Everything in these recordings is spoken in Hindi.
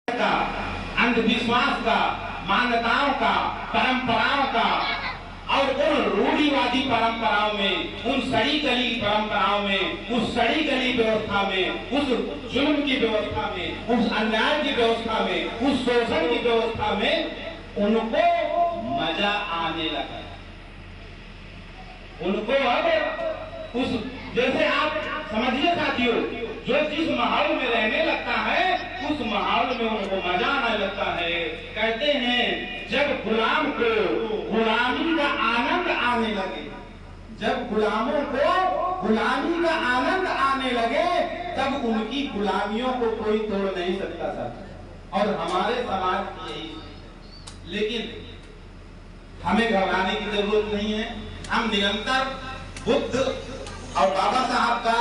का, अंधविश्वास का, मान्यताओं का, परंपराओं का और उन रूढ़िवादी परंपराओं में, उन सड़ी गली परंपराओं में, उस सड़ी गली व्यवस्था में, उस जुल्म की व्यवस्था में, उस अन्याय की व्यवस्था में, उस शोषण की व्यवस्था में उनको मजा आने लगा। उनको अब उस जैसे आप समझिए साथियों, जो जिस माहौल में रहने लगता है उस माहौल में उनको मजा आने लगता है। कहते हैं जब गुलाम को गुलामी का आनंद आने लगे, जब गुलामों को गुलामी का आनंद आने लगे तब उनकी गुलामियों को कोई तोड़ नहीं सकता था। और हमारे समाज की यही, लेकिन हमें घबराने की जरूरत नहीं है। हम निरंतर बुद्ध और बाबा साहब का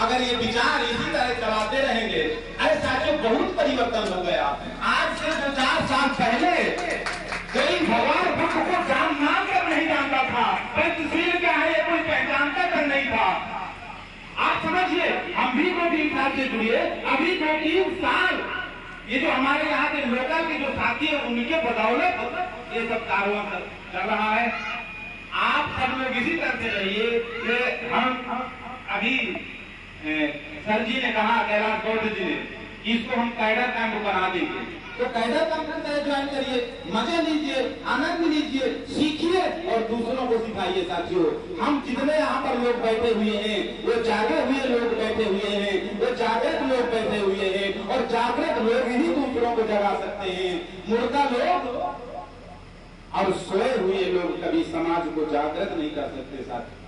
अगर ये विचार इसी तरह चलाते रहेंगे, अरे साथियों बहुत परिवर्तन हो गया। आज से 2-4 साल पहले कोई भगवान बुद्ध को जान मान कर नहीं जानता था, पंचशील क्या है ये कोई पहचानता कर नहीं था। आप समझिए, हम भी 2-3 साल से जुड़िए, अभी 2-3 साल ये जो हमारे यहाँ के लोकल के जो साथी है उनके बदौलत ये सब कारोबार चल रहा है। आप सब लोग इसी तरह से रहिए कि हम अभी सर जी ने कहा, कैलाश गौड़ जी ने, इसको हम कैडर कैंप बना देंगे, तो कैडर कैंप में ज्वाइन करिए, मजे लीजिए, आनंद लीजिए, सीखिए और दूसरों को सिखाइए। साथियों, हम जितने यहाँ पर लोग बैठे हुए हैं वो जागे हुए लोग बैठे हुए हैं, वो जागृत लोग बैठे हुए हैं और जागृत लोग ही दूसरों को जगा सकते हैं। मुर्दा लोग और सोए हुए लोग कभी समाज को जागृत नहीं कर सकते साथी।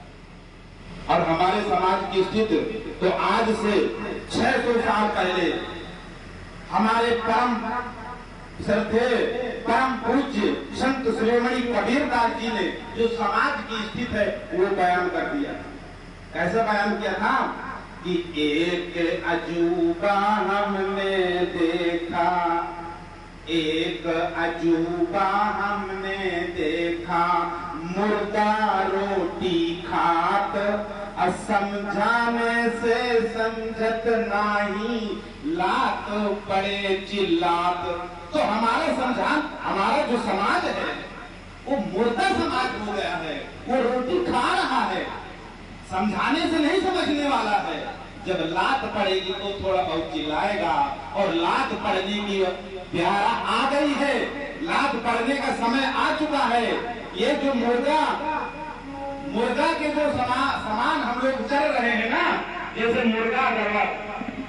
और हमारे समाज की स्थिति तो आज से 600 साल पहले हमारे परम श्रद्धे परम पूज्य संत शिरोमणि कबीरदास जी ने जो समाज की स्थिति है वो बयान कर दिया। कैसे बयान किया था कि एक अजूबा हमने देखा, एक अजूबा हमने देखा, मुर्दा रोटी खात, असमझाने से समझत नाही, लात पड़े चिल्लात। तो हमारा जो समाज है वो मुर्दा समाज हो गया है, वो रोटी खा रहा है, समझाने से नहीं समझने वाला है। जब लात पड़ेगी तो थोड़ा बहुत चिल्लाएगा और लात पड़ने की प्यारा आ गई है, लात पड़ने का समय आ चुका है। ये जो मुर्गा के जो समान हम लोग चल रहे हैं ना, जैसे मुर्गा अगर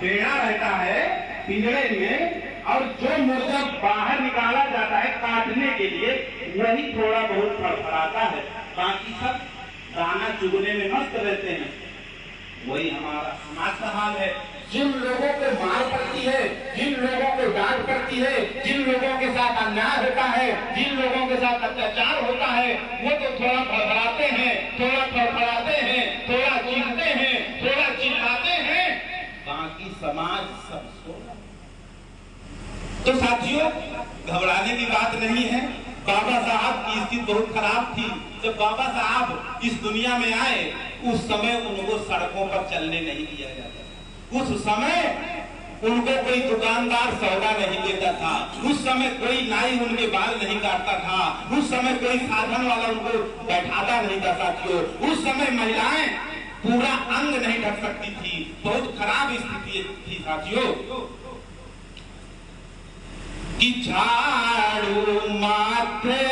टेढ़ा रहता है पिंजरे में और जो मुर्गा बाहर निकाला जाता है काटने के लिए वही थोड़ा बहुत फड़फड़ाता है, बाकी सब दाना चुगने में मस्त रहते हैं। वही हमारा समाज का हाल है। जिन लोगों को मार पड़ती है, जिन लोगों को डांट पड़ती है, जिन लोगों के साथ अन्याय होता है, जिन लोगों के साथ अत्याचार होता है, वो तो थोड़ा फड़फड़ाते हैं, थोड़ा फड़फड़ाते हैं, थोड़ा चीखते हैं, थोड़ा चिल्लाते हैं, बाकी समाज सब सो। तो साथियों, घबराने की बात नहीं है। बाबा साहब की स्थिति बहुत खराब थी। जब बाबा साहब इस दुनिया में आए उस समय उनको सड़कों पर चलने नहीं दिया जाता। उस समय उनको कोई दुकानदार सौदा नहीं देता था, उस समय कोई नाई उनके बाल नहीं काटता था, उस समय कोई साधन वाला उनको बैठाता नहीं था साथियों। उस समय महिलाएं पूरा अंग नहीं ढक सकती थी, बहुत खराब स्थिति थी साथियों। कि झाड़ू माथे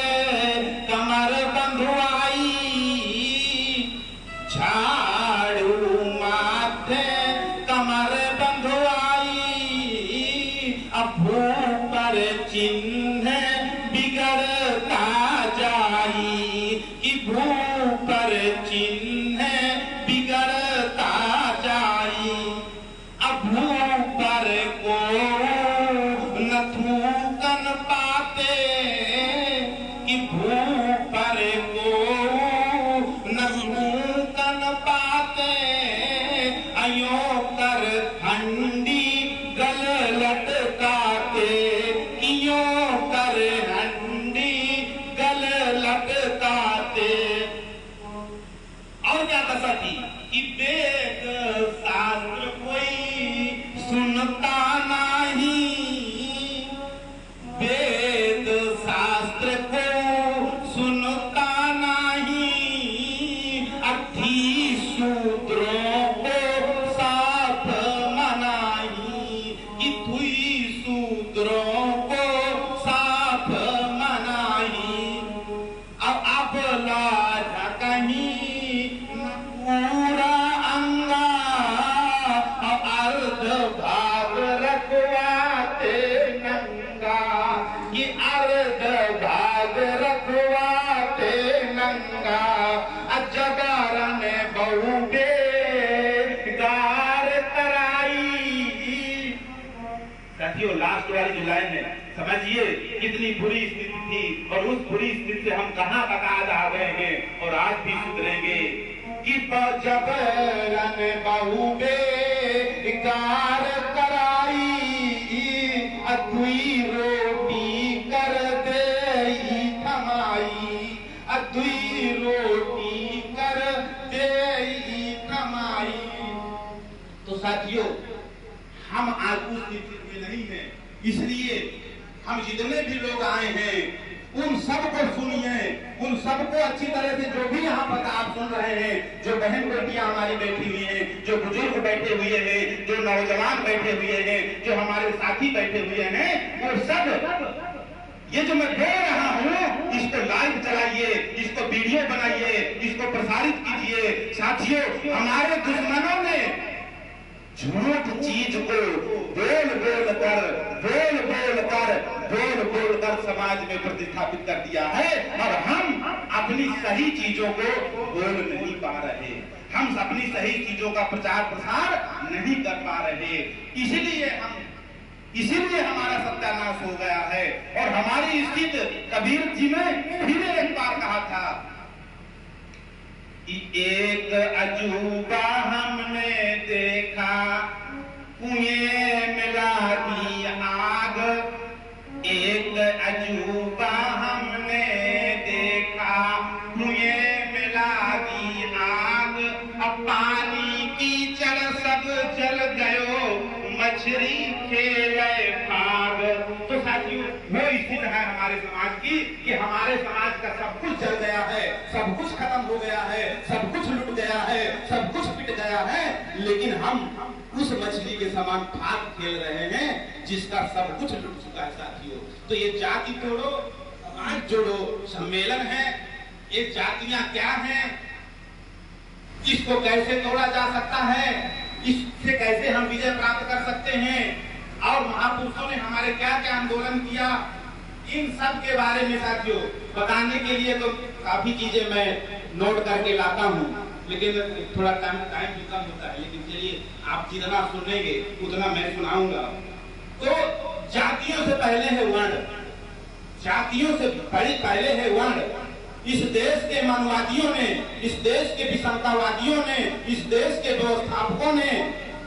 कमर बंधुआई, झाड़ू माथे कमर बंधुआई, अब पर चिन्ह बिगड़ता जाई, कि पर चिन्ह बिगड़ता जाई, अब पर को थूकन पाते, कि पर को न थूकन पाते, अयो कर हंडी गल लटकाते, कि यो अर्ध भाग रखवाते नंगा अजगारन बहु बेगार तराई। साथियों, लास्ट वाली जो लाइन है, समझिए कितनी बुरी स्थिति थी और उस बुरी स्थिति से हम कहां तक आज आ गए हैं और आज भी सुधरेंगे कि जबरन बहु बेगार तराई अधुई रोटी कर दे थमाई, अधुई रोटी कर दे थमाई। तो साथियों, हम आज उस स्थिति में नहीं हैं, इसलिए हम जितने भी लोग आए हैं उन सबको सुनिए, उन सबको अच्छी तरह से, जो भी यहाँ पर आप सुन रहे हैं, जो बहन बेटियां हमारी बैठी हुई हैं, जो बुजुर्ग बैठे हुए हैं, जो नौजवान बैठे हुए हैं, जो हमारे साथी बैठे हुए हैं, वो सब ये जो मैं बोल रहा हूँ इसको लाइव चलाइए, इसको वीडियो बनाइए, इसको प्रसारित कीजिए। साथियों, हमारे दुश्मनों ने झूठ चीज को बोल बोल कर समाज में प्रतिस्थापित कर दिया है और हम अपनी सही चीजों को बोल नहीं पा रहे, हम अपनी सही चीजों का प्रचार प्रसार नहीं कर पा रहे। इसीलिए हमारा सत्यानाश हो गया है। और हमारी स्थिति, कबीर जी ने फिर एक बार कहा था, एक अजूबा हमने देखा, कुएं मिला दी आग, एक अजूबा हमने देखा, कुएं मिला दी आग, अब पानी कीचड़ सब जल गयो, मछली खेले भाग। तो साथियों, वो स्थिति है हमारे समाज की कि हमारे समाज का सब कुछ जल गया है, सब कुछ खत्म हो गया है, सब कुछ लुट गया है, सब कुछ पिट गया है, लेकिन हम उस मछली के समान भाग खेल रहे हैं जिसका सब कुछ लुट चुका है। साथियों, तो ये जाति तोड़ो समाज जोड़ो सम्मेलन है। ये जातियां क्या हैं, इसको कैसे तोड़ा जा सकता है, इससे कैसे हम विजय प्राप्त कर सकते हैं, और महापुरुषों ने हमारे क्या क्या आंदोलन किया, इन सब के बारे में साथियों बताने के लिए तो काफी चीजें मैं नोट करके लाता हूँ, लेकिन थोड़ा टाइम भी कम होता है। लेकिन चलिए, आप जितना सुनेंगे उतना मैं सुनाऊंगा। तो जातियों से पहले है वर्ण, जातियों से बड़ी पहले है वर्ण। इस देश के मनवादियों ने, इस देश के विषमतावादियों ने, इस देश के व्यवस्थापकों ने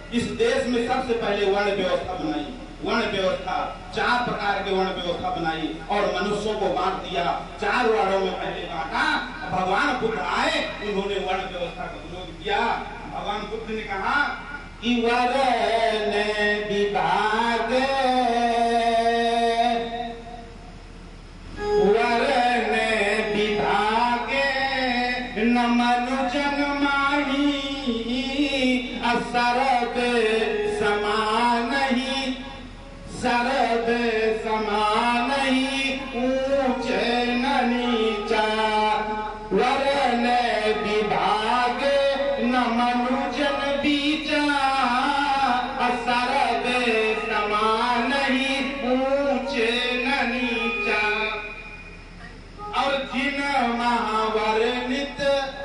इस देश में सबसे पहले वर्ण व्यवस्था बनाई। वर्ण व्यवस्था, 4 प्रकार के वर्ण व्यवस्था बनाई और मनुष्यों को बांट दिया। 4 वर्णों में पहले बांटा। भगवान बुद्ध आए, उन्होंने वर्ण व्यवस्था का विरोध किया। भगवान बुद्ध ने कहा कि वर्ण विभाग, वर्ण विभाग न मनुजन माही, असरद समान ही, सरद समान ही, ऊंचे न नीचा। वर्ण विभाग न मनुजन बीचा, असरद समान ही, ऊंचे न नीचा। और जिन महावर्णित,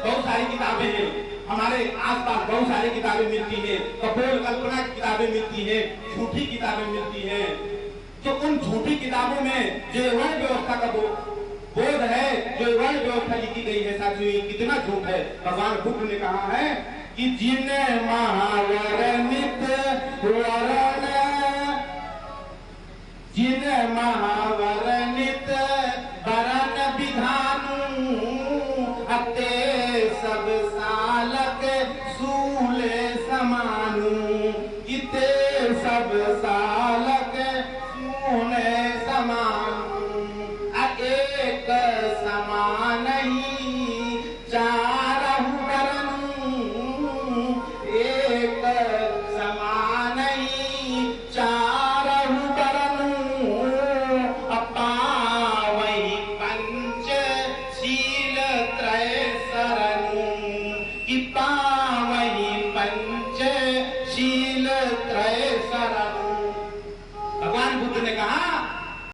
बहुत सारी किताबें हैं हमारे आसपास, बहुत सारी किताबें मिलती हैं, कपोल कल्पना की किताबें मिलती हैं, झूठी किताबें मिलती हैं। तो उन झूठी किताबों में जो वर्ण व्यवस्था का बोध है, जो वर्ण व्यवस्था लिखी गई है साथियों, कितना झूठ है। भगवान बुद्ध ने कहा है कि जिन महावर्णित वर्ण, जिन महावर्णित वर्ण विधानु, अते सब सालक सूले समानु, इते सब सालक सूले समानु। एक समान ही चारहु वरनु, एक समान ही चारहु वरनु, अपावहि पंच शील त्रय सरनु,